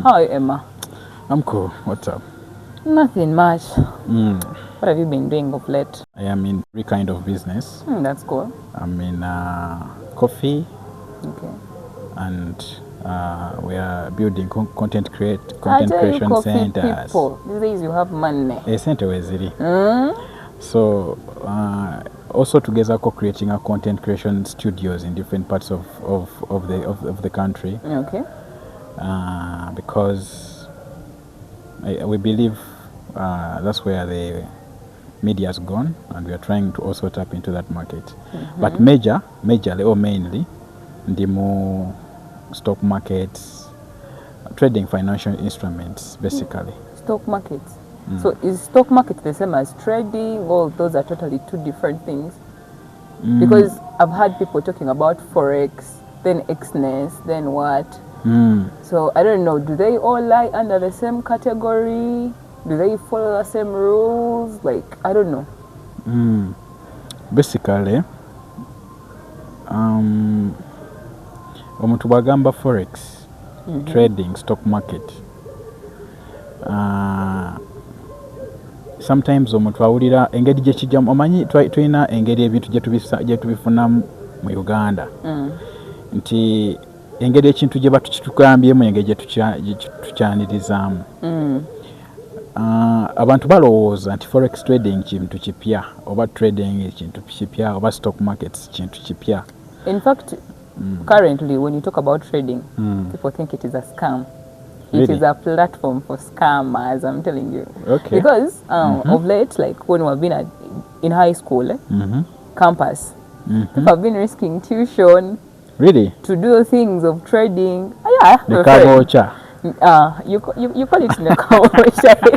How are you, Emma? I'm cool. What's up? Nothing much. What have you been doing of late? I am in every kind of business. That's cool. I'm in coffee. Okay. And we are building content creation centers. People, these days you have money. A center weziri. So also together co-creating content creation studios in different parts of the country. Okay. Because we believe that's where the media has gone, and we are trying to also tap into that market. But majorly or mainly, the more stock markets, trading financial instruments, basically. Stock markets. So is stock market the same as trading, or those are totally two different things? Because I've heard people talking about forex, then xness, then what? So I don't know, do they all lie under the same category? Do they follow the same rules? Like, I don't know. Basically, omuntu bwagamba forex, trading, stock market, sometimes omuntu awulira engeri gye kijjamu. Omanyi tulina engeri ebintu gye tubifunamu mu Uganda, nti engeri ekintu gye batukigambyemu engeri gye tukyanirizamu. Abantu balowooza nti forex trading kintu kipya, oba trading kintu kipya, oba stock markets kintu kipya. In fact, currently when you talk about trading, people think it is a scam. It is a platform for scammers, I'm telling you. Okay. Because of late, like when we've been in high school, campus, people have been risking tuition. Really? To do things of trading. Yeah. Nekabocha. You call it nekabocha, exactly.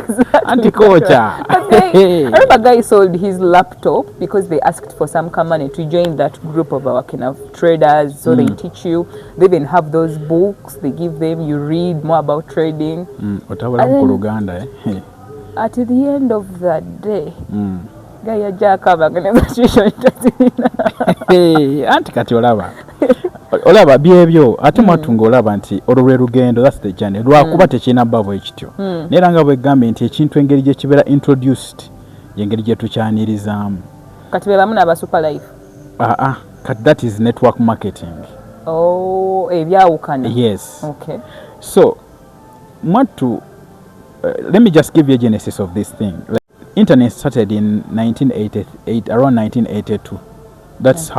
Anti-kocha. I remember a guy sold his laptop because they asked for some money to join that group of our kind of traders. So they teach you. They even have those books. They give them. You read more about trading. At the end of the day, guy anti-kati olaba byebyo ate mwatunga olaba nti olwe lugendo, that's the journey, lwakuba tekina babo ekityo. Nera nga bwegambe nti ekintu engeri gye kibeera introduced engeri gye tukyanirizamu. Kati bebamu n'aba super life. Kati that is network marketing. Oh, ebyawukana. Yes. Okay. So let me just give you a genesis of this thing. Like, internet started in 1988, around 1982. That's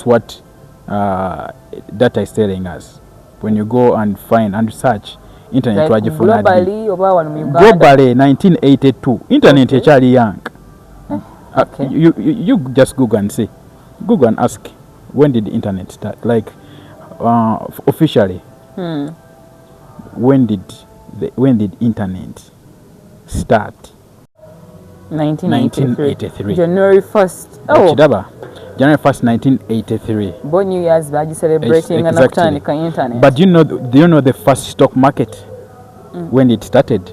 what data is telling us. When you go and find and search internet, like globally 1982. Internet ekyali young. Okay. You just Google and see. Google and ask, when did the internet start? Like officially. When did internet start? 1983. January 1st. Oh. January 1st, 1983. Born New Year's badge celebrating exactly. Internet. But do you know the first stock market? When it started?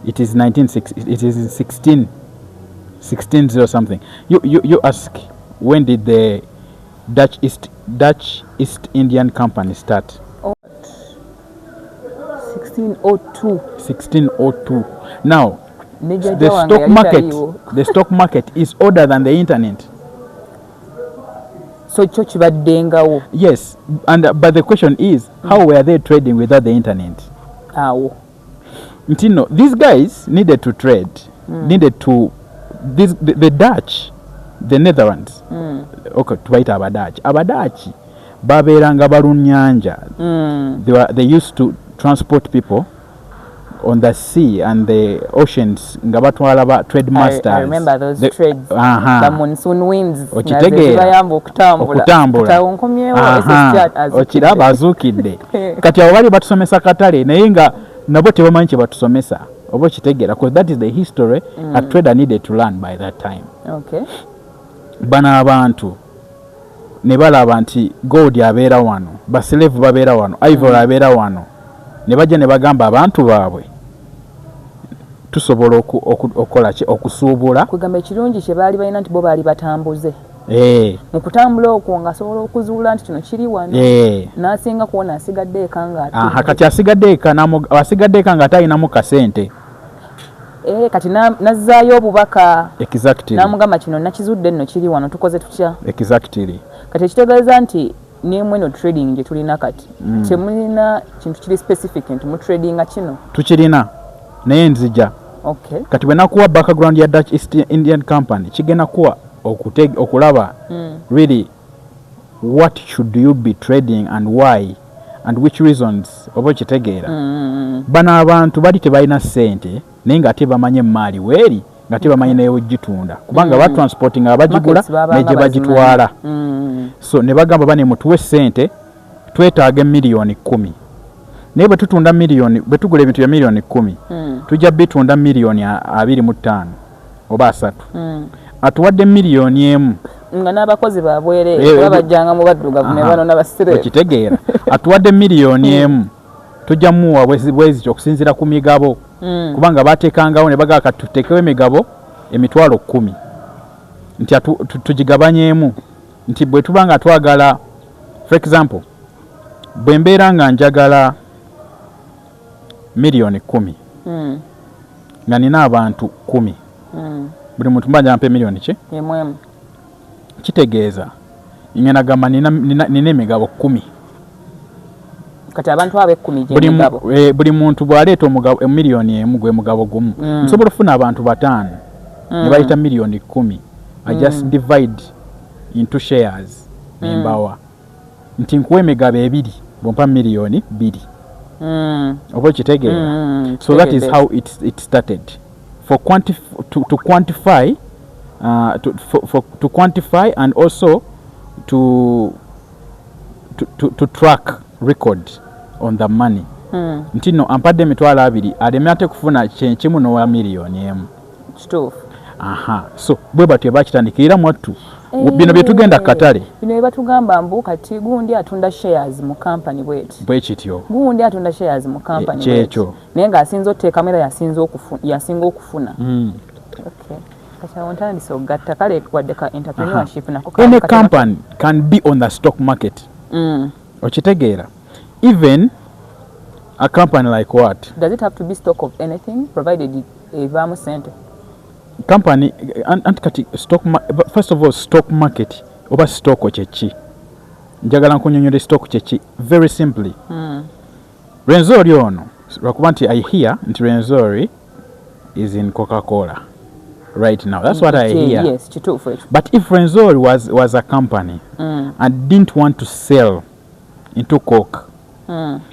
It is 1600 something. You ask, when did the Dutch East Indian Company start? 1602. Now, the stock market is older than the internet. So church badengawo. Yes, but the question is, how were they trading without the internet? These guys needed to trade. The Dutch, the Netherlands. Okay, twaita Abadachi. Baberanga barunyanja. They used to transport people on the sea and the oceans. Ngabatwala trade masters. I remember those trades. The monsoon winds. Okiraba azukidde. Kati abo bali batusomesa katale naye nga nabo tebamanyi kye batusomesa. Oba okitegeera, because that is the history a trader needed to learn by that time. Okay. Bana abantu ne balaba nti gold abeera wano, baslave babeera wano, ivory abeera wano. Ne bajja ne bagamba abantu baabwe tusobola okukola ki okusuubula. Kugamba ekirungi kye baali balina nti bo baali batambuze. mu kutambula okwo ng'asobola okuzuula nti kino kiri wano n'asinga kuwona asigadde eka nga kati asigadde eka nga talinamu kasente kati nazzaayo obubaka exactly n'amugamba kino nakizudde nno kiri wano tukoze tutya exactly kati ekitegeeza nti n'emweno trading gye tulina kati temulina kintu kiri specific nti mu tradinga kino tukirina naye nzija kati bwe nakuwa background ya Dutch East Indian Company kigenda kuwa okulaba really what should you be trading and why and which reasons oba kitegeera bano abantu bali tebalina ssente naye nga ate bamanye maali weeri nga ate bamanye neyogitunda kubanga batransporting abagigula negye bagitwala so ne bagamba bane mutuwe ssente twetaaga miliyoni 10 naye bwe tutunda miliyoni bwe tugula ebintu ya miliyoni 10 tujja bitunda miliyoni 25 oba 3 atuwadde miliyoni 1 nga n'abakozi babwere bajjanga mu baddugavu ne bano n'abasire okitegeera atuwadde miliyoni 1 tujja muwa bwezi okusinziira ku migabo kubanga bateekangawo ne bagaa katuteekewo emigabo emitwalo 10 nti tugigabanyeemu nti bwe tuba nga twagala for example bwe mbeera nga njagala miliyoni 10 nga nina abantu 10 buli muntu mbanja mpe miliyoni ki kitegeeza ngenda gamba nina emigabo 10 kati abantu abe 10 gy'emigabo buli muntu bw'aleeta omugabo miliyoni 1 gwe mugabo gumu nsobola okufuna abantu 5 ne bayita miliyoni 10 I just divide into shares nembawa nti nkuwa emigabo 2 bompa miliyoni 2 oba kitegeera so that is how it started to quantify to quantify and also to track record on the money nti no ampadde emitwalo 2 aleme ate kufuna kyenkimu n'owa miliyoni 1 kituufu so bwe batyo bakitandikira mwattu bino bye tugenda katale bino bye batugamba mbu kati gundi atunda shares mu company bwe kityo gundi atunda shares mu company kyekyo naye ng'asinza otteekamu era yasinga okufuna kati awo ntandise okugatta kale wadde ka entrepreneurship nako any company can be on the stock market okitegeera even a company like what does it have to be stock of anything provided evaamu sente company antikati first of all stock market oba stock kyeki njagala nkunyonyola stock kyeki very simply Renzori ono lwakuba nti I hear nti Renzori is in Coca-Cola right now that's what I hear yes kituufu but if Renzori was a company and didn't want to sell into Coke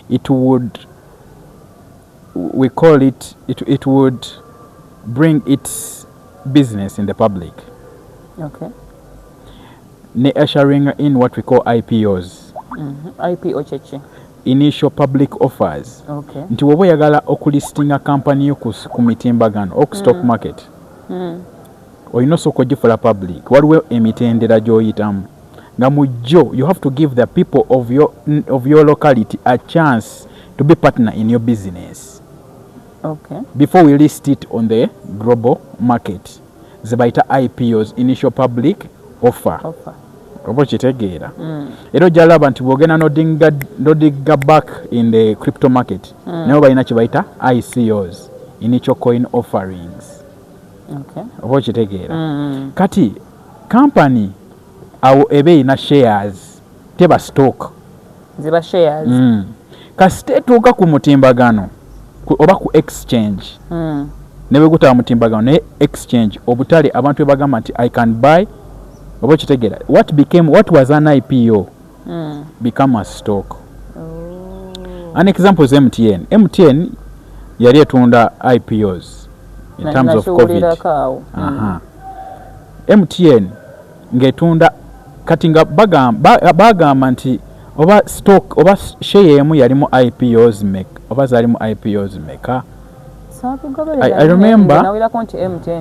it would we call it would bring its business in the public ne ushering in what we call IPOs IPO chechi initial public offers nti woba oyagala okulistinga company yo ku mitimbagano oku stock market olina osooka ogifula public waliwo emitendera gy'oyitamu nga mujjo you have to give the people of your locality a chance to be partner in your business before we list it on the global market zebaita IPOs initial public offer oba kitegeera era ojalaba nti bwogenda nodiga back in the crypto market nayo balina kyebaita ICOs initial coin offerings oba kitegeera kati company awo eba erina shares teba stock ziba shares kasite etuuka ku mutimbagano oba ku exchange ne bwe gutaba mutimbagano naye exchange obutale abantu bagamba nti I can buy oba kitegeera what was an IPO become a stock an example is MTN yali etunda IPOs in terms of COVID MTN ngetunda kati nga bagamba nti oba stock oba share emu yalimu IPOs oba zalimu IPOs meka I remember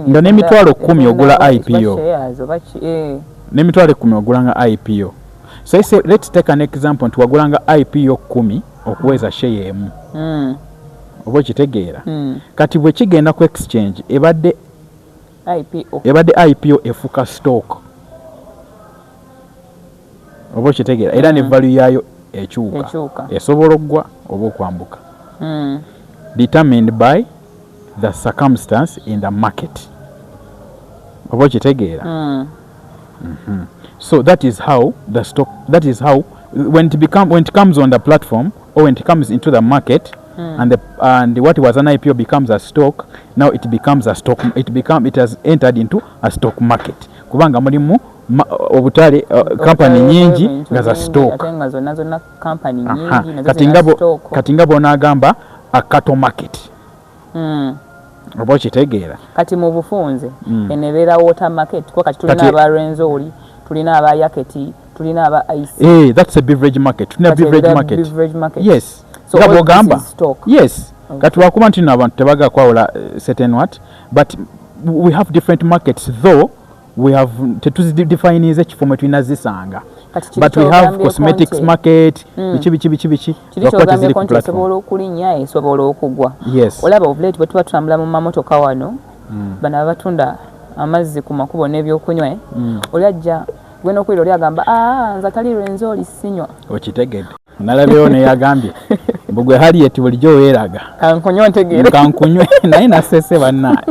nga n'emitwalo 10 ogula IPO n'emitwalo 10 ogulanga IPO so let's take an example nti wagulanga IPO 10 okuweza share emu oba kitegeera kati bwe kigenda ku exchange ebadde IPO efuka stock oba okitegeera era ne value yayo ekyuka esobola okugwa oba okwambuka determined by the circumstance in the market oba okitegeera so that is how the stock when it comes on the platform or when it comes into the market and what was an IPO becomes a stock. Now it becomes a stock. It has entered into a stock market. Kubanga mulimu Obutale company nyingi nga za stock. Kati ngabo nagamba a cattle market. Oba kitegeera. Kati mu bufunze enebera water market kwa kati tulina aba Renzori, tulina aba Yaketi, tulina aba IC. That's a beverage market. Tulina beverage market. Yes. So all this is stock. Yes. Okay. Kati wakuba nti abantu tebaga kwawula certain what, but we have different markets though we have define ekifo mwe tulina zisanga, but we have cosmetics market bichi zokwati ziri ku platform sobola okulinya esobola okugwa. Yes. Olaba obuleti bwe tubatambula mu mamotoka wano bana abatunda amazzi ku makubo n'ebyokunywa olyajja gweno kwiro lyagamba nza tali Renzori sinywa okitegedde nalabyewo ne yagambye mbugwe Harriet bulijjo weeraga kankunywa ntegeere kankunywe naye nasese banna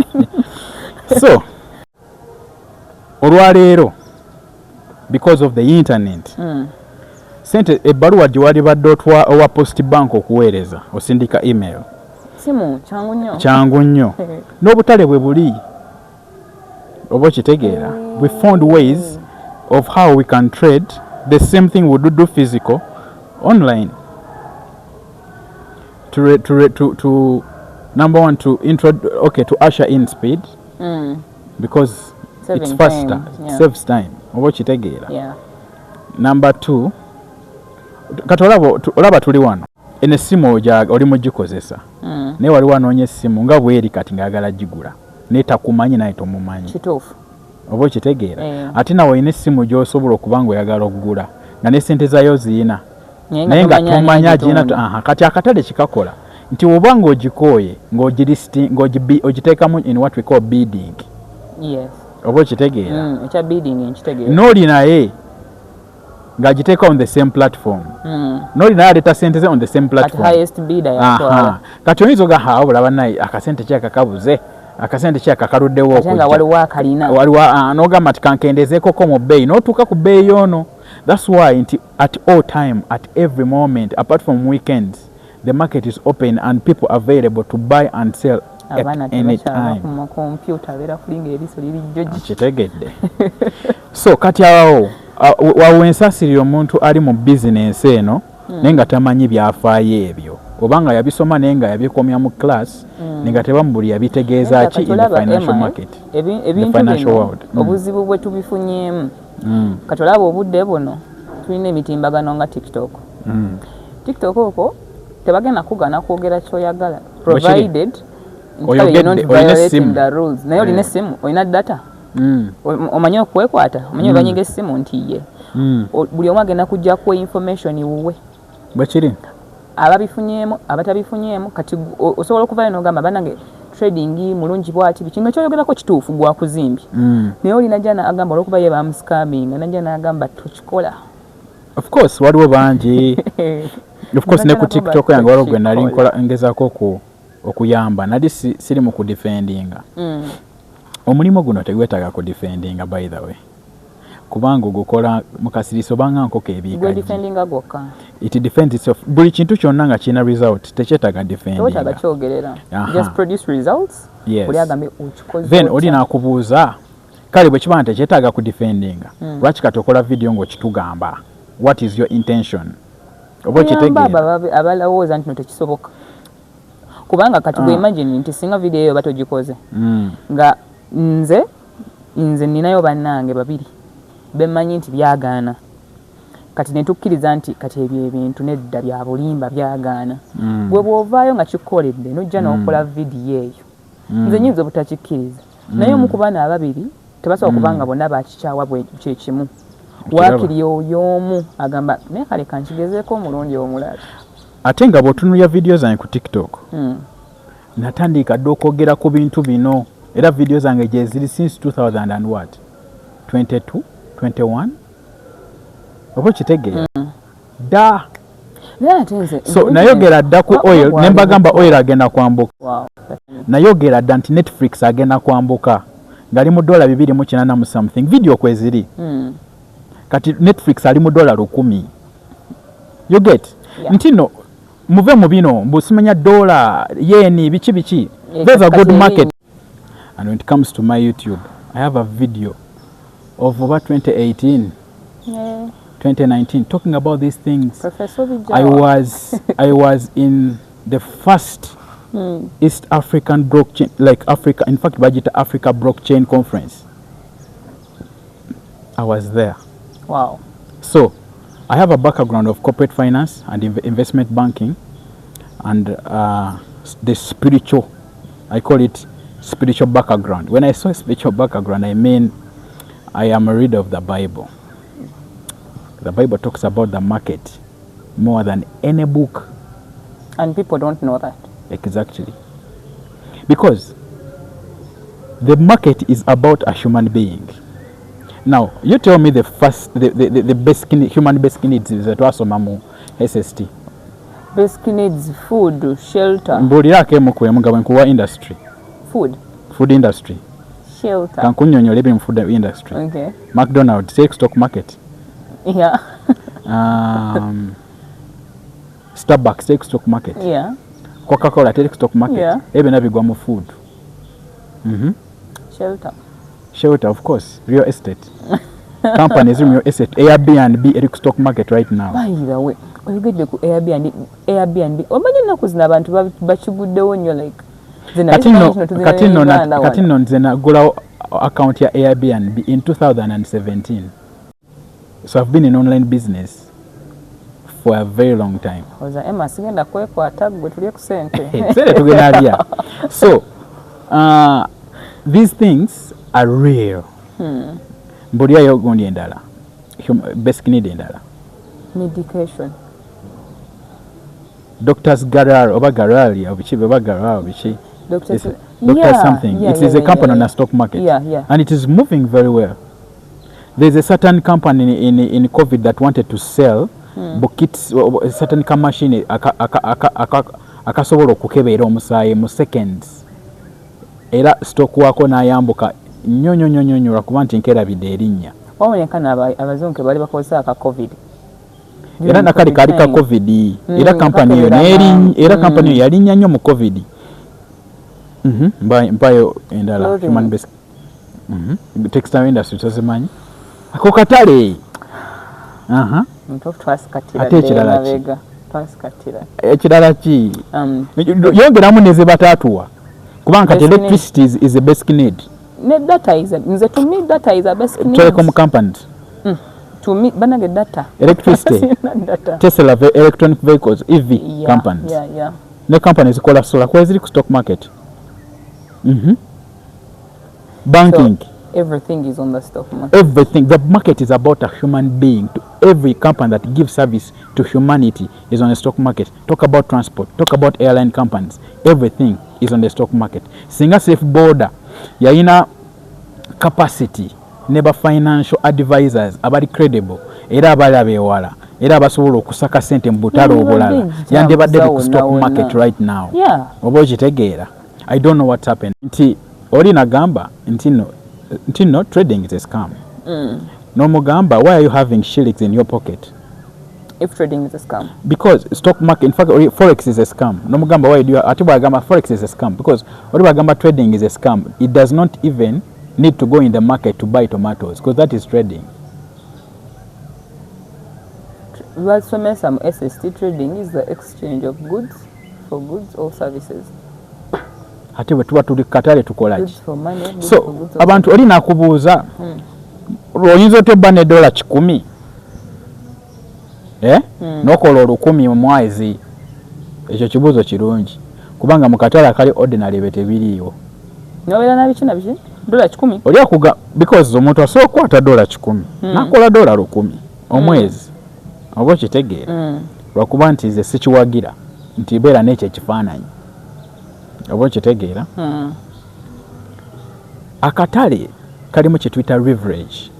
so olwaleero because of the internet sente ebbaluwa gye wali badde owa post bank okuweereza osindika email simu kyangu nnyo n'obutale bwe buli oba okitegeera we found ways of how we can trade the same thing we do physical online to number one to usher in speed because it's faster, saves time oba okitegeera. Number two kati olaba tuli wano ene simu oli mugikozesa naye wali wanoonya essimu nga bweri kati ngaagala gigula netakumanyi naye tomumanyi kituufu oba okitegeera ate nawe olina essimu gy'osobola okuba nga oyagala okugula nga ne ssente zayo ziyina naye nga tomanya agiyina kati akatale kikakola nti oba ng'ogikooye ng'ogiteekamu in what we call bidding. Yes. Oba okitegeera ekya bidding nkitegeera n'oli naye ng'agiteeka on the same platform n'oli naye aleeta ssente ze on the same platform at highest bidder yatwala kati oyinza oga bulaba naye akasente kyakakabuze akasente kyakakaluddewo okujja waliwo akalina n'ogamba nti kankendezeekoko mu bbeeyi n'otuuka ku bbeeyi ono. That's why at all time, at every moment, apart from weekends, the market is open and people are available to buy and sell at any time. So kati awo wawensasirira omuntu ali mu business eno naye nga tamanyi byafaayo ebyo oba nga yabisoma naye nga yabikomya mu class nga tebamubuli yabitegeeza ki in the financial market, the financial world. Obuzibu bwe tubifunyemu kati olaba obudde buno tulina emitimbagano nga TikTok. TikTok okwo tebagenda kugana kwogera kyoyagala provided you're not violating the rules. Naye olina essimu olina data omanyi okwekwata omanyi banyiga essimu nti ye buli omu agenda kujja ku information wuwe bwekiri ababifunyeemu abatabifunyeemu kati osobola okuvayo n'ogamba bannange trading mulungi bwati bikinga kyoyogerako kituufu gwa kuzimbye naye olina jana agamba olwokuba ye bamuscamming najja n'agamba tukikola. Of course waliwo bangi of course ne ku TikTok yange waliwo gwe nali ngezaako okuyamba nali siri mu kudefendinga omulimu guno tegwetaaga kudefendinga by the way kubanga ogukola mukasiriso obanga nkoko ebiika it defends itself. Buli kintu kyonna nga kirina result tekyetaaga defendinga just produce results. Yes. Then oli nakubuuza kale bwe kiba tekyetaaga kudefendinga lwaki kati okola video ng'okitugamba what is your intention oba okitegeera abalowooza nti no tekisoboka kubanga kati gwe imagine nti singa video eyo batogikoze nga nze ninayo bannange babiri bemanyi nti byagaana kati netukkiriza nti kati ebyo ebintu nedda bya bulimba byagaana gwe bw'ovaayo nga kikoledde nojja n'okola vidiyo eyo nze nyinza obutakikkiriza naye omu ku baana ababiri tebasobola kubanga bonna bakikyawa kyekimu waakiri oyomu agamba naye kale kankigezeeko omulundi omulala. Ate nga bw'otunuulira vidiyo zange ku TikTok natandika dde okwogera ku bintu bino era vidiyo zange gye ziri since 2000 and what 22 21 oba okitegeera dda. Yeah, So nayogera dda ku oil ne mbagamba oil agenda kwambuka. Wow. Nayogera dda nti Netflix agenda kwambuka ngali mu $280 mu something video kweziri. Kati Netflix ali mu $100. You get? Yeah. Ntino muve mu bino mbusimanya dollar yen biki. There's a good market. And when it comes to my YouTube, I have a video of over 2018, 2019 talking about these things. Professor Vijay. I was in the first East African blockchain, like Africa, in fact, Budget Africa blockchain conference. I was there. Wow. So I have a background of corporate finance and investment banking and the spiritual, I call it spiritual background. When I say spiritual background, I mean I am a reader of the Bible. The Bible talks about the market more than any book. And people don't know that. Exactly. Because the market is about a human being. Now, you tell me the basic human basic needs is that wasomamu SST. Basic needs, food, shelter. Mbulira akemu kwe mugabo nkuwa industry. Food industry. Shelter. Kankunyonyola ebi mu food industry. Okay. McDonald's, take stock market. Yeah. Starbucks, take stock market. Yeah. Coca-Cola, take stock market. Yeah. Ebe nabigwa mu food. Shelter, of course. Real estate. Companies in real estate. Airbnb, Eric stock market right now. By the way, you get ku Airbnb. Omanye naku zina abantu bachibuddewo nnyo like. Katino nze nagula account ya Airbnb in 2017. So I've been in online business for a very long time. Oza Emma sigenda kwekwata gwe tulye ku sente. Sente tugenda alya. So these things are real. Mbulira yo gundi endala. Basic need endala. Medication. Doctors Garar oba Garali obichi oba Garar obichi. Doctor something. It is a company on a stock market. Yeah. And it is moving very well. There's a certain company in COVID that wanted to sell buckets, a certain machine akasobola okukebeera omusaayi mu seconds. Era stock wako n'ayambuka nnyo lwakuba nti nkerabidde erinnya. Wawonekana abazungu bali bakozesa aka COVID. Era nakali kali ka COVID. Era company yo yalinnya nnyo mu COVID. Mpayo endala human basic. Textile industry tozimanyi. Ako katale. Ate ekirala ki? Yongeramu neze batatuwa. Kubanga kati electricity is a basic need. Data is a basic need. Telecom companies. To me, banage data. Electricity. Tesla electronic vehicles, EV companies. Yeah. Ne companies kola solar kwa ziri ku stock market. Banking. So, everything is on the stock market. Everything. The market is about a human being. Every company that gives service to humanity is on the stock market. Talk about transport. Talk about airline companies. Everything is on the stock market. Singa safe border. Yaina capacity. Neba financial advisors. Abali credible. Era abali abewala. Era abasobola okusaka sente mu butalo obulala. Yandebadde ku stock market right now. Yeah. Oba okitegeera. I don't know what's happened. Nti oli nagamba nti no trading is a scam. No mugamba, why are you having shillings in your pocket? If trading is a scam. Because stock market, in fact, forex is a scam. No mugamba, why do you atibagamba forex is a scam? Because atibagamba trading is a scam. It does not even need to go in the market to buy tomatoes because that is trading. Some SST trading is the exchange of goods for goods or services. Ate bwe tuba tuli katale tukola ki? So So abantu oli nakubuuza oyinza otebba ne $100 n'okola 1,000 mu mwezi. Ekyo kibuuzo kirungi kubanga mu katale akali ordinary bye tebiriiwo. Nobeera na biki $100 oli akuga because omuntu asobola okukwata $100 n'akola $10 omwezi. Oba okitegeera lwakuba nti nze sikiwagira nti beera n'ekyo ekifaananyi. Oba okitegeera akatale kalimu kye tuyita leverage.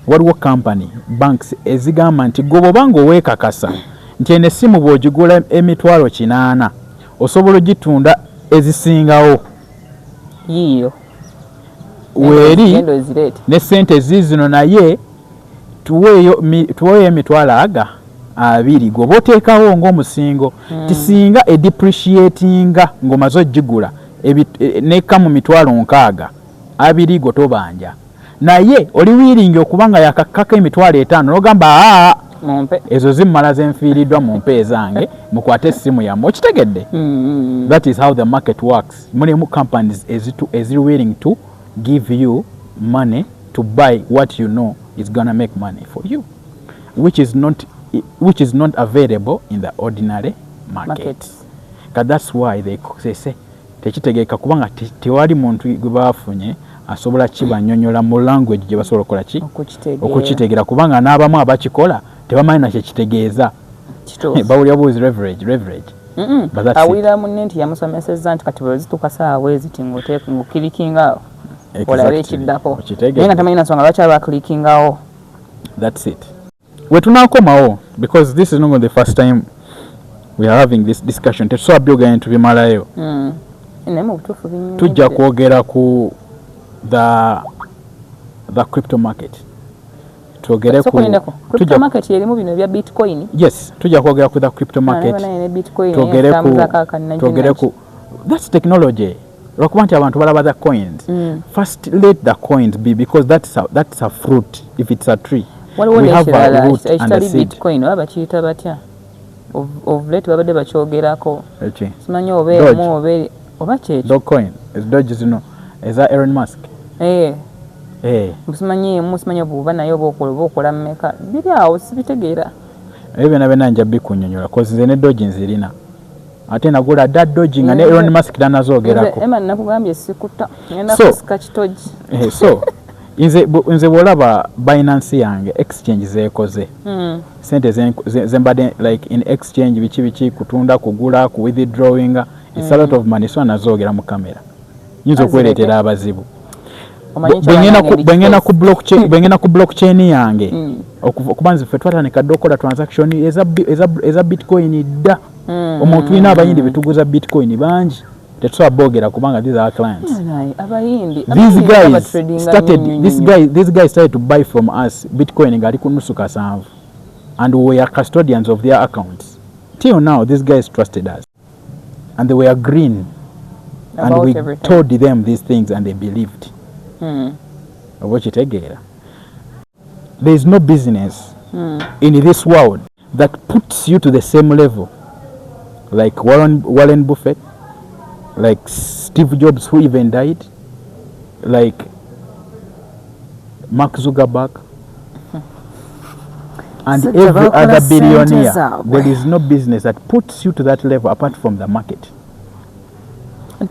waliwo company banks ezigamba nti gwe bw'obanga oweekakasa nti eno essimu bw'ogigula emitwalo 800 osobola ogitunda ezisingawo yiyo weeri ne ssente ziizino naye tuweeyo emitwalo 20 gweoba oteekawo ng'omusingo tisinga edepreciatinga ng'omaze ogigula nekka mu mitwalo 60 2 gwe tobanja naye oli wiiringi okubanga yakakkako emitwalo 5 n'ogamba mumpe ezo zimmala zenfiiriddwa mu mpe ezange mukwate essimu yammwe okitegedde. That is how the market works. Mulimu companies is willing to give you money to buy what you know is gonna make money for you, which is not available in the ordinary market. That's why they say tekitegeeka kubanga tewali muntu gwe bafunye asobola kibanyonyola mu language gye basobola okukola ki okukitegeera kubanga n'abamu abakikola tebamanyi nakyo kitegeeza bawulira buuzi leverage awulira munne nti yamusomesezza nti kati bwe zituuka saawa eziti ng'okirikingawo olabe ekiddako naye nga tamanyi nansonga lwaki abakirikingawo. That's it. We tunaakomawo because this is not the first time we are having this discussion. Tetusobola byogera tubimalayo. Naye mu butuufu binyumidde. Tujja kwogera ku the crypto market. Twogere ku crypto market erimu bino bya Bitcoin. Yes, tujja kwogera ku the crypto market. Twogere ku that's technology. Lwakuba nti abantu balaba the coins. First let the coins be because that's a fruit. If it's a tree, we have a root and a seed. Bitcoin oba kiyita batya of late babadde bakyogerako simanyi oba kyekyo Dogecoin Doge zino eza Elon Musk musimanyi obuuba naye oba okola mmeka biri awo sibitegeera ebyo byonna nja bikunnyonnyola kozi nze ne Doge nzirina ate nagula dda Doge nga ne Elon Musk tanazoogerako Emma nakugambye sikuta ngenda kusika kitogi so nze bwolaba Binance yange exchange zeekoze sente zembadde like in exchange biki kutunda kugula ku withdrawing it's a lot of money so nazoogera mu kamera nyinza okwereetera abazibu bwengena ku blockchain yange okuba nze ffe twatandikadde okukola transaction eza Bitcoin dda omuntu tulina abayindi betuguza Bitcoin bangi tetusobola boogera kubanga these are clients. These guys started to buy from us Bitcoin ngali ku nusu kasanvu and we are custodians of their accounts. Till now these guys trusted us and they were green and we told them these things and they believed. There is no business in this world that puts you to the same level like Warren Buffett, like Steve Jobs who even died, like Mark Zuckerberg and every other billionaire. There is no business that puts you to that level apart from the market.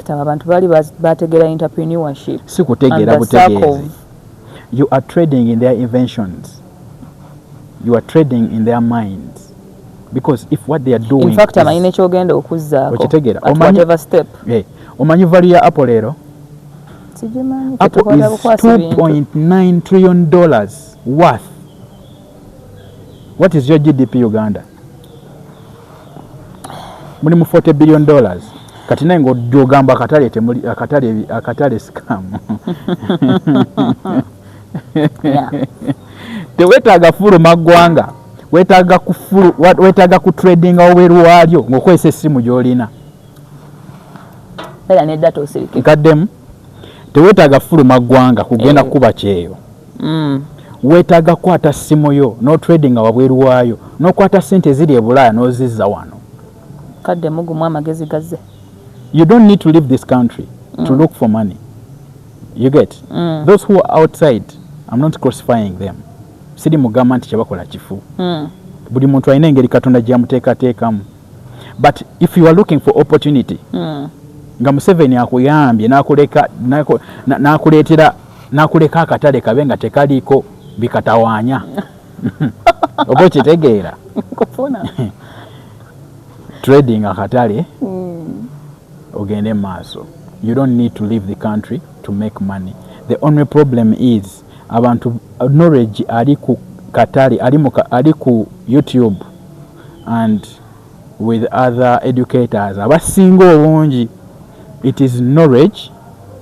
Abantu bali bategera entrepreneurship. Sikutegera butegeezi. You are trading in their inventions. You are trading in their minds. Because if what they are doing, in fact, amayine kyogenda okuzzaako at whatever step. Omanyi value ya Apple leero? Apple is $2.9 trillion worth. What is your GDP Uganda? Mulimu $40 billion. Kati naye ng'ogamba akatale scam. Teweetaaga fuluma ggwanga. Weetaaga ku trading obweru waalyo ng'okozesa essimu gy'olina. Era ne data osirike. Nkaddemu. Teweetaaga fuluma ggwanga kugenda kuba kyeyo. Weetaaga kwata ssimu yo n'otradinga wabweru waayo n'okwata ssente ziri e Bulaaya n'ozizza wano. Kaddemu gumu amagezi gazze. You don't need to leave this country to look for money. You get? Those who are outside, I'm not crucifying them. Siri mugamba nti kyabakola kifu. Buli muntu alina engeri Katonda gyamuteekateekamu. But if you are looking for opportunity, nga Museveni akuyambye n'akuleka akatale kabe nga tekaliiko bikatawaanya. Oba okitegeera? Trading akatale ogende maaso. You don't need to leave the country to make money. The only problem is abantu knowledge ali ku katale ali ku YouTube and with other educators abasinga obungi. It is knowledge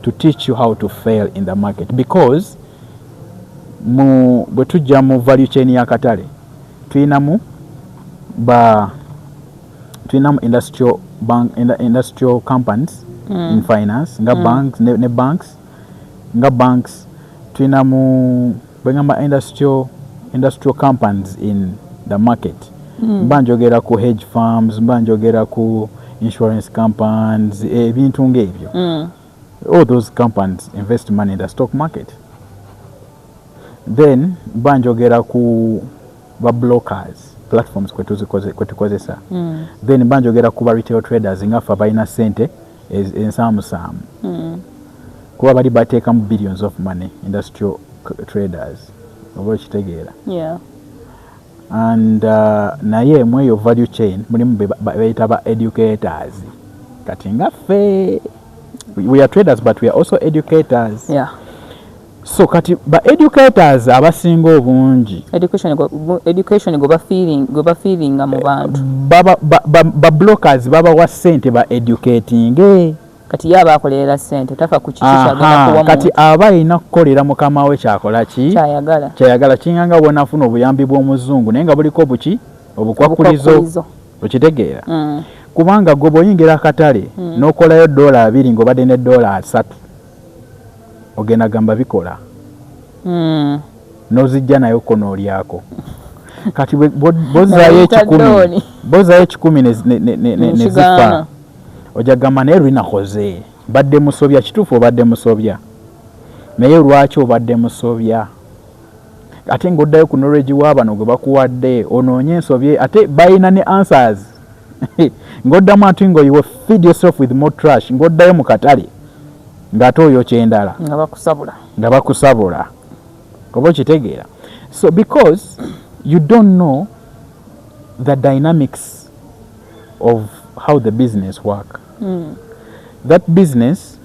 to teach you how to fail in the market, because bwe tujja mu value chain ya katale tulinamu industrial companies in finance nga banks ne banks nga banks tulinamu bwengamba industrial companies in the market. Banjogera ku hedge farms, banjogera ku insurance companies, ebintu ng'ebyo. All those companies invest money in the stock market. Then banjogera ku ba brokers platforms kwetukozesa. Then banjogera ku ba retail traders ngafa balina sente ensaamusaamu. Kuba bali bateekamu billions of money, industrial traders. Oba okitegeera. Yeah. And naye mu eyo value chain mulimu bayita ba educators. Kati ngaffe we are traders but we are also educators. Yeah. So kati ba educators abasinga obungi education go ba feeling mu bantu ba blockers baba wa sente ba educating kati yaba akolera sente tafa kukicisha agenda kuwa kati aba ina kukolera mukama we kyakola ki kyayagala kinganga wona funa obuyambi bw'omuzungu naye nga buliko buki obukwakulizo okitegeera kubanga gwe bw'oyingira akatale n'okolayo $2 ng'obadde ne $3 ogenda gamba bikola n'ozijja nayo konolyako kati bozaayo ekikumi ne zifa ojja gamba naye lwinakoze badde musobya kituufu obadde musobya naye lwaki obadde musobya ate ng'oddayo ku knowledge w'abano gwe bakuwadde onoonye ensobye ate balina ne answers ng'oddamu ati ngo you feed yourself with more trash ng'oddayo mu katale ng'ate oyokya endala nga bakusabula oba okitegeera. So because you don't know the dynamics of how the business work, that business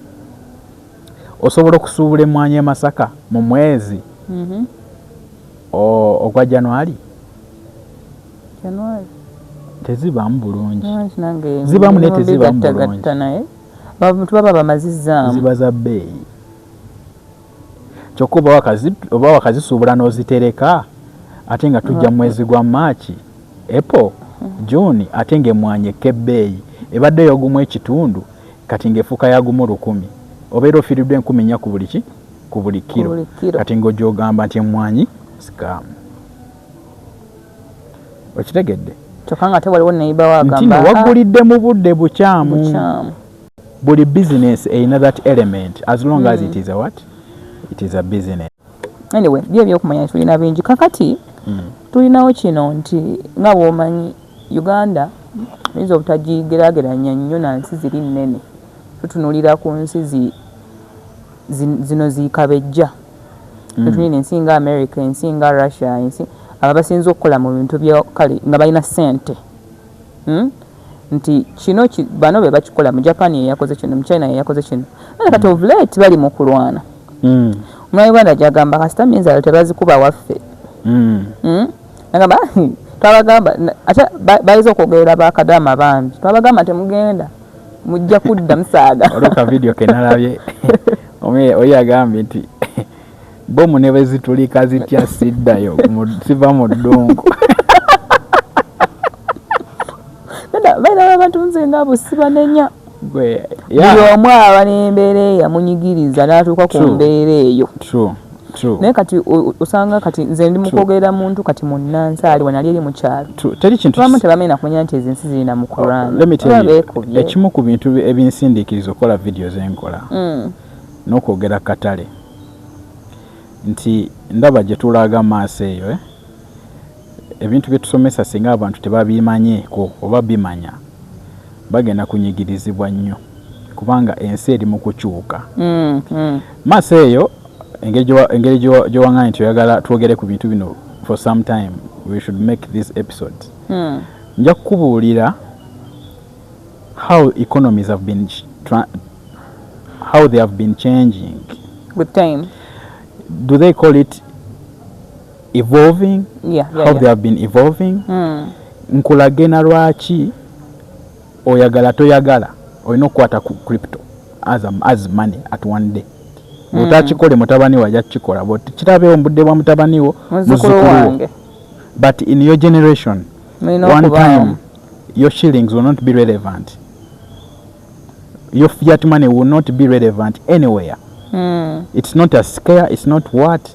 osobola okusuubula emmwanyi e Masaka mu mwezi ogwa January tezibaamu bulungi, zibaamu naye tezibaamu bulungi, baba bamazizaamu ziba za bbeeyi. Kyokka oba wakazisuubula n'ozitereka ate nga tujja mu mwezi gwa Maachi, April, June, ate ng'emmwanyi ek'ebbeeyi ebadde yogumu ekitundu kati ng'efuuka yagumu 1,000 obeera ofiiriddwa 4,000 ku buli ki ku buli kiro kati ng'ogyogamba nti emmwanyi sikaamu. Okitegedde? kyokka nga tewaliwo neiba wagamba nti wagulidde mu budde bukyamu. Buli business erina that element as long as it is a what? It is a business. Anyway, byo ebyokumanya tulina bingi kakati tulinawo kino nti nga bw'omanyi Uganda oyinza obutagigeraageranya nnyo na nsi ziri nnene, tutunulira ku nsi zino ziikabejja tulina ensi nga America, ensi nga Russia, ensi aba basinza okukola mu bintu bya kale nga balina sente nti kino bano be bakikola mu Japan yakoze kino, mu China yakoze kino, kati of late bali mu kulwana. Omulayi Uganda gyagamba kasita minza tebazikuba waffe agamba twabagamba ate bayinza okwogerera bakadama bangi twabagamba temugenda mujja kudda musaaga oluka video kenalabye oyo agambye nti bomu ne bwezitulika zitya siddayo siva mu ddungu baina abantu nze nga abo sibanenya buli omu aba n'embeera eyamunyigiriza n'atuuka ku mbeera eyo. Naye kati osanga kati nze ndi mukwogera muntu kati munnansi ali wanali eri mu kyalo abamu tebamenya kumanya nti ezo ensi zirina mu kulwana. Ekimu ku bintu ebinsindiikiriza okukola vidiyo zenkola n'okwogera katale nti ndaba gye tulaga maaso eyo ebintu bye tusomesa singa abantu tebabimanyeeko oba bimanya bagenda kunyigirizibwa nnyo kubanga ensi eri mu kukyuka. Maaso eyo engeri gyowaŋŋanya nti oyagala twogere ku bintu bino for some time we should make this episode. Nja kukubuulira how economies have been how they have been changing with time. do they call it evolving? How they have been evolving. Nkulagena lwaki oyagala toyagala olina okukwata ku crypto as money at one day. Utakikole mutabani wa yakikola but kirabeewo mbudde bwa mutabani wo muzzukulu wange. But in your generation, one time your shillings will not be relevant. Your fiat money will not be relevant anywhere. It's not a scare, it's not what.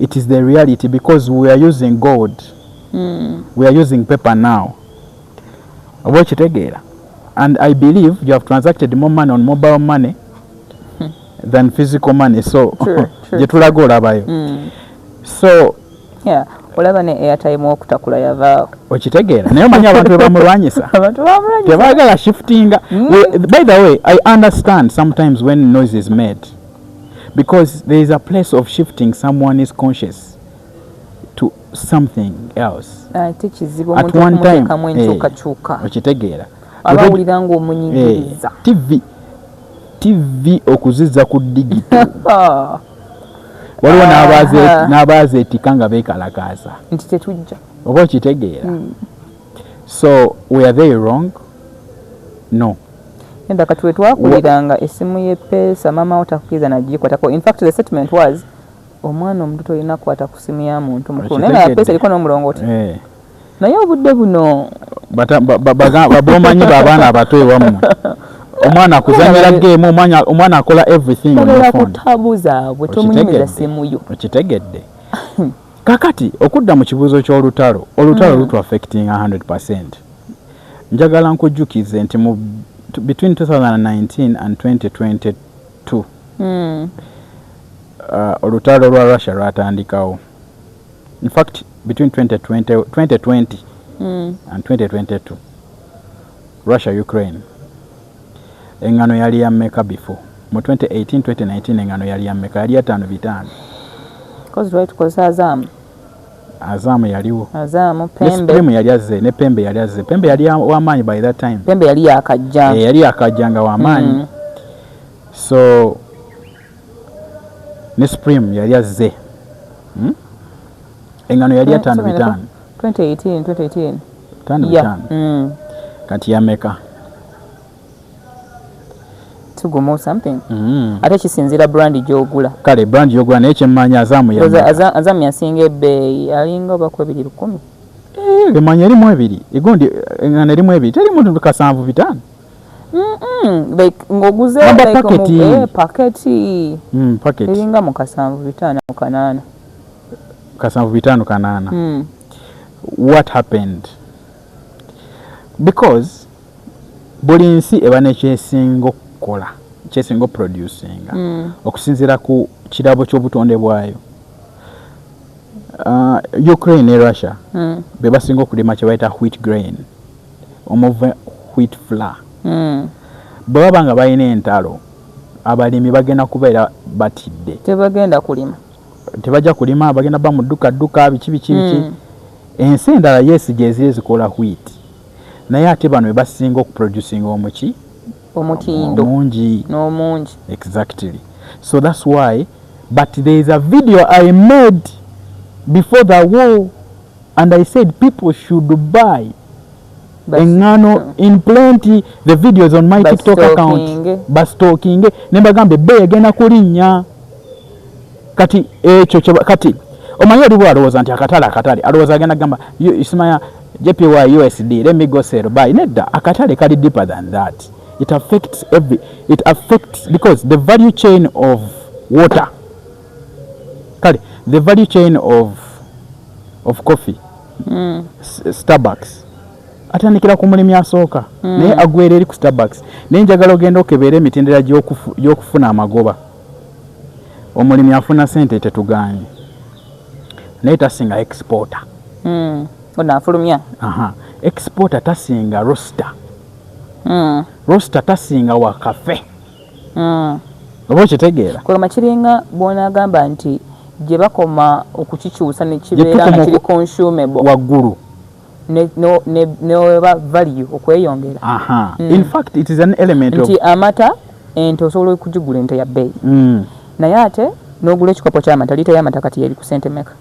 It is the reality because we are using gold. We are using paper now. And I believe you have transacted more money on mobile money than physical money. So, so yeah, olaba ne airtime okutakula yava. Okitegeera. Naye omanyi abantu bamulwanyisa. Tebagala shifting. By the way, I understand sometimes when noise is made because there is a place of shifting someone is conscious to something else. At one time, okitegeera. Abawulira ng'omunyigiriza. TV okuziza ku digital. Waliwo n'abaazeetika nga beekalakaasa nti tetujja oba okitegeera. So we are very wrong? No. Enda kati we twakuliranga essimu y'eppeesa mama otakkiriza nagikwatako. In fact the statement was omwana omuto tolina kukwata ku ssimu ya muntu mukulu naye nga yappeesa eriko n'omulongooti. Naye obudde buno baboomanyi b'abaana abato ewammwe omwana akuzanyira game omwana akola everything on the phone. Tabu zaabwe tomunyumiza simu yo. Okitegedde. Kakati okudda mu kibuuzo ky'olutalo lutu affecting 100%. Njagala nkujjukize nti between 2019 and 2022 olutalo lwa Russia lwatandikawo. In fact between 2020 and 2022 Russia Ukraine engano yali ya mmeka before mu 2018 2019 engano yali ya mmeka yali ya 5-5 because right koza Azam yaliwo Pembe yali azze ne Pembe yali azze. Pembe yali w'amaanyi by that time. Pembe yali yakajja yali yakajjanga w'amaanyi. So ne Supreme yali azze. Engano yali ya 5-5 2018 5-5 kati ya mmeka tugumo something. Ate kisinzira brand gy'ogula. Kale brand gy'ogula naye kyemmanyi Azam ya Azam yasinga ebbeeyi alinga oba ku 210. Emmanyi erimu 2 egondi engano erimu 2 teri muntu 7-5 like ngoguze like paketi eringa mu 7-5 mu 8 7-5 what happened because buli nsi eba nekyesinga okukola kyesinga producing okusinziira ku kirabo ky'obutonde bwayo. Ukraine ne Russia be basinga okulima kye bayita wheat grain omuva wheat flour. Bwe baba nga balina entalo abalimi bagenda kubeera batidde tebajja kulima bagenda ba mu dduka biki ensi endala yes gyeziri zikola wheat naye ate bano be basinga okuproducing omutindo omungi n'omungi. Exactly. So that's why but there is a video I made before the war and I said people should buy engano in plenty. The videos on my TikTok account bastalking nembagambe be agenda kulinnya kati ekyo kati omanyi oli bwalowooza nti akatale alowooza agenda gamba isimaya JPY USD let me go sell buy. Nedda akatale kali deeper than that. It affects because the value chain of water the value chain of coffee Starbucks atandikira ku mulimi asooka naye agwera eri ku Starbucks naye njagala ogenda okebeera emitendera gy'okufuna amagoba. Omulimi afuna sente tetuganye naye tasinga exporter. Onafulumya exporter tasinga roaster tasinga wa cafe. Oba okitegeera kulama kiringa bw'onagamba nti gye bakoma okukikyusa ne kibeera nga kiri consumable waggulu ne value okweyongera. In fact it is an element nti amata ente osobola okugigula ente ya bbeeyi naye ate n'ogula ekikopo ky'amata liita y'amata kati yeri ku sente meka?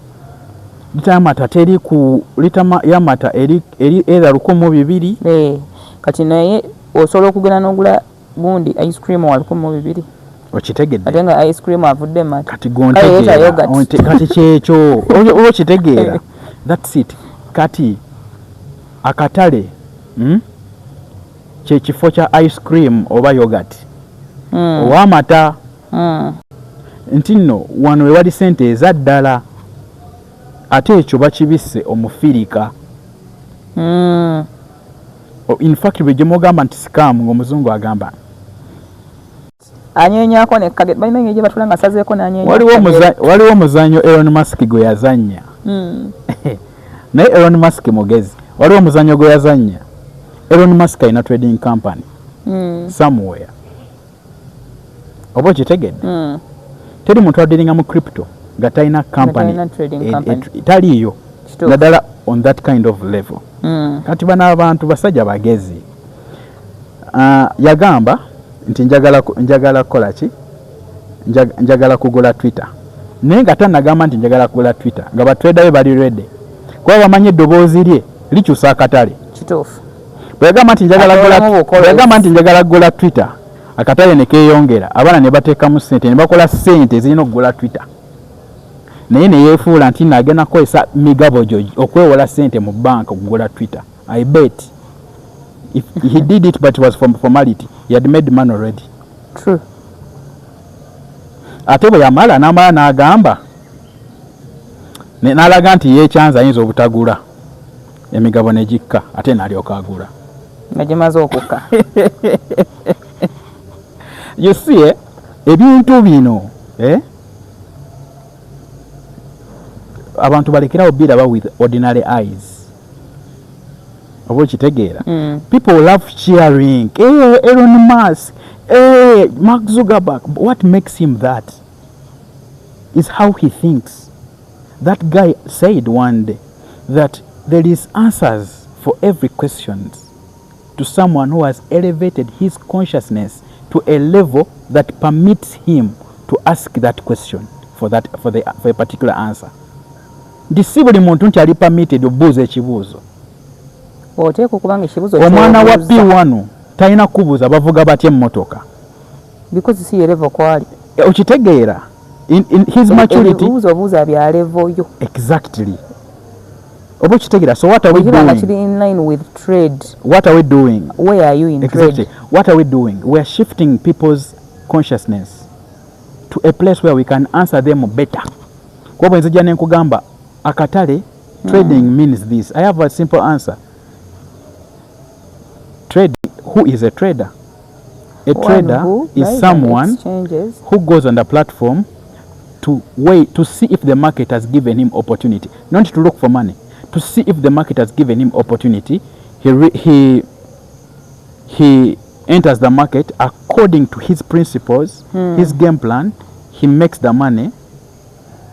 Liita y'amata teri ku liita y'amata eri era 1,200. Kati naye osobola okugenda n'ogula gundi ice cream wa 1,200. Okitegedde ate nga ice cream avudde mata kati gontegeera kati kyekyo okitegeera. That's it. Kati akatale kyekifo kya ice cream oba yogurt ow'amata. Nti nno wano wewali sente ezaddala ate ekyo bakibisse omufirika. In fact bwe gyemugamba nti scam ng'omuzungu agamba anyenyako nekkage balina engeri gye batula nga asazeeko n'anyenya. Waliwo omuzannyo Elon Musk gwe yazannya naye Elon Musk mugezi. Waliwo omuzannyo gwe yazannya. Elon Musk alina trading company somewhere. Oba okitegedde? Teri muntu adealinga mu crypto nga talina company taliiyo naddala on that kind of level. Kati bano abantu basajja bagezi. Yagamba nti njagala kukola ki? Njagala kugula Twitter. Naye nga tanagamba nti njagala kugula Twitter nga batrader be bali ready. Kuba bamanyi eddoboozi lye likyusa akatale. Kituufu. Bwegamba nti njagala kugula Twitter akatale ne keeyongera abaana ne bateekamu ssente ne bakola ssente ezirina okugula Twitter. Naye ne yeefuula nti naagenda kukozesa migabo gyo okwewola ssente mu banka okugula Twitter. I bet if he did it but it was from formality, he had made money already. True. Ate bwe yamala n'agamba n'alaga nti yeekyanza ayinza obutagula emigabo ne gikka ate n'alyoka agula nga gimaze okukka. You see, ebintu bino abantu balekerawo biraba with ordinary eyes. Oba okitegeera? People love cheering. Elon Musk, Mark Zuckerberg. What makes him that is how he thinks. That guy said one day that there is answers for every question to someone who has elevated his consciousness to a level that permits him to ask that question for a particular answer. Ndi si buli muntu nti ali permitted obuuza ekibuuzo. Oteeka okuba nga ekibuuzo omwana wa P1 talina kubuuza bavuga batya emmotoka. Because si ye level kwali. Okitegeera? In his maturity. Obuuza bya level yo. Exactly. Oba okitegeera? So what are we doing? Actually in line with trade. What are we doing? Where are you in exactly. Trade? What are we doing? We are shifting people's consciousness to a place where we can answer them better. Kwa bwe nzija ne nkugamba akatale trading means this. I have a simple answer. Trading, who is a trader? A trader is someone who goes on the platform to wait to see if the market has given him opportunity, not to look for money, to see if the market has given him opportunity. He enters the market according to his principles, his game plan. He makes the money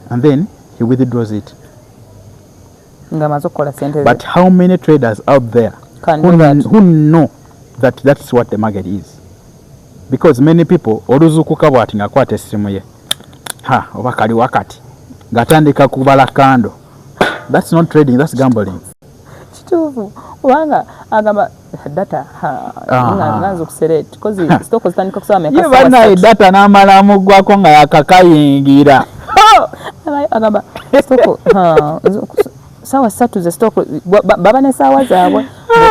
and then he withdraws it. But how many traders out there who know that that's what the market is? Because many people oluzukuka bwati nga kwata essimu ye oba kali wakati gatandika kubala kando. That's not trading, that's gambling. Kituufu kubanga agamba data nanzo kusereti because stoko zitandika kusaba meka ye bana data n'amala mugwako nga yakakayingira agamba stoko sawa satu ze stoko baba ne sawa zaabwe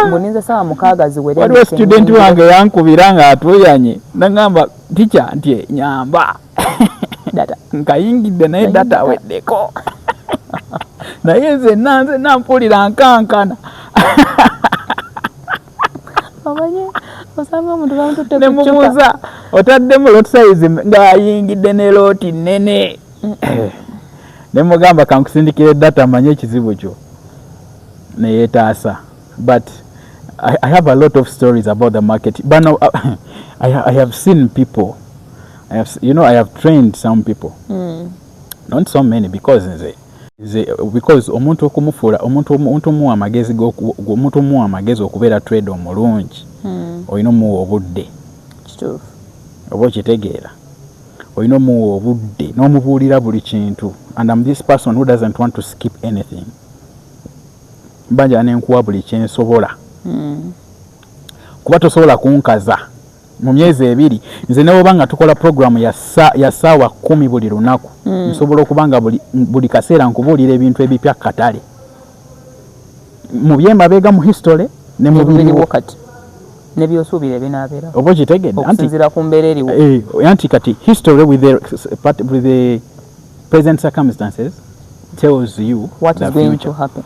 mboniza sawa mukaaga ziwere. Waliwo student wange yankubira nga atuyanye nangamba teacher nti nyamba data nkayingidde naye data weddeko naye nze nanze nampulira nkankana abanye osanga omuntu bamututte ne mubuuza otaddemu lot size ng'ayingidde ne looti nnene ne mugamba kankusindikire data amanye ekizibu kyo ne yeetaasa. But I have a lot of stories about the market. But now, I have seen people. I have trained some people. Not so many because omuntu okumufuula omuntu omuwa amagezi okubeera trade omulungi olina omuwa obudde. Kituufu. Oba okitegeera olina omuwa obudde n'omubuulira buli kintu, and I'm this person who doesn't want to skip anything. Mbanja nenkuwa buli kyensobola. Kuba tosobola kunkaza mu myezi 2 nze ne bw'oba nga tukola programu ya ssaawa 10 buli lunaku nsobola okuba nga buli kaseera nkubuulira ebintu ebipya katale mu byemabega mu history ne mu biriwo kati ne byosuubira ebinaabeera oba kitegedde okusinziira ku mbeera eriwo anti kati history with the present circumstances tells you what is going to happen.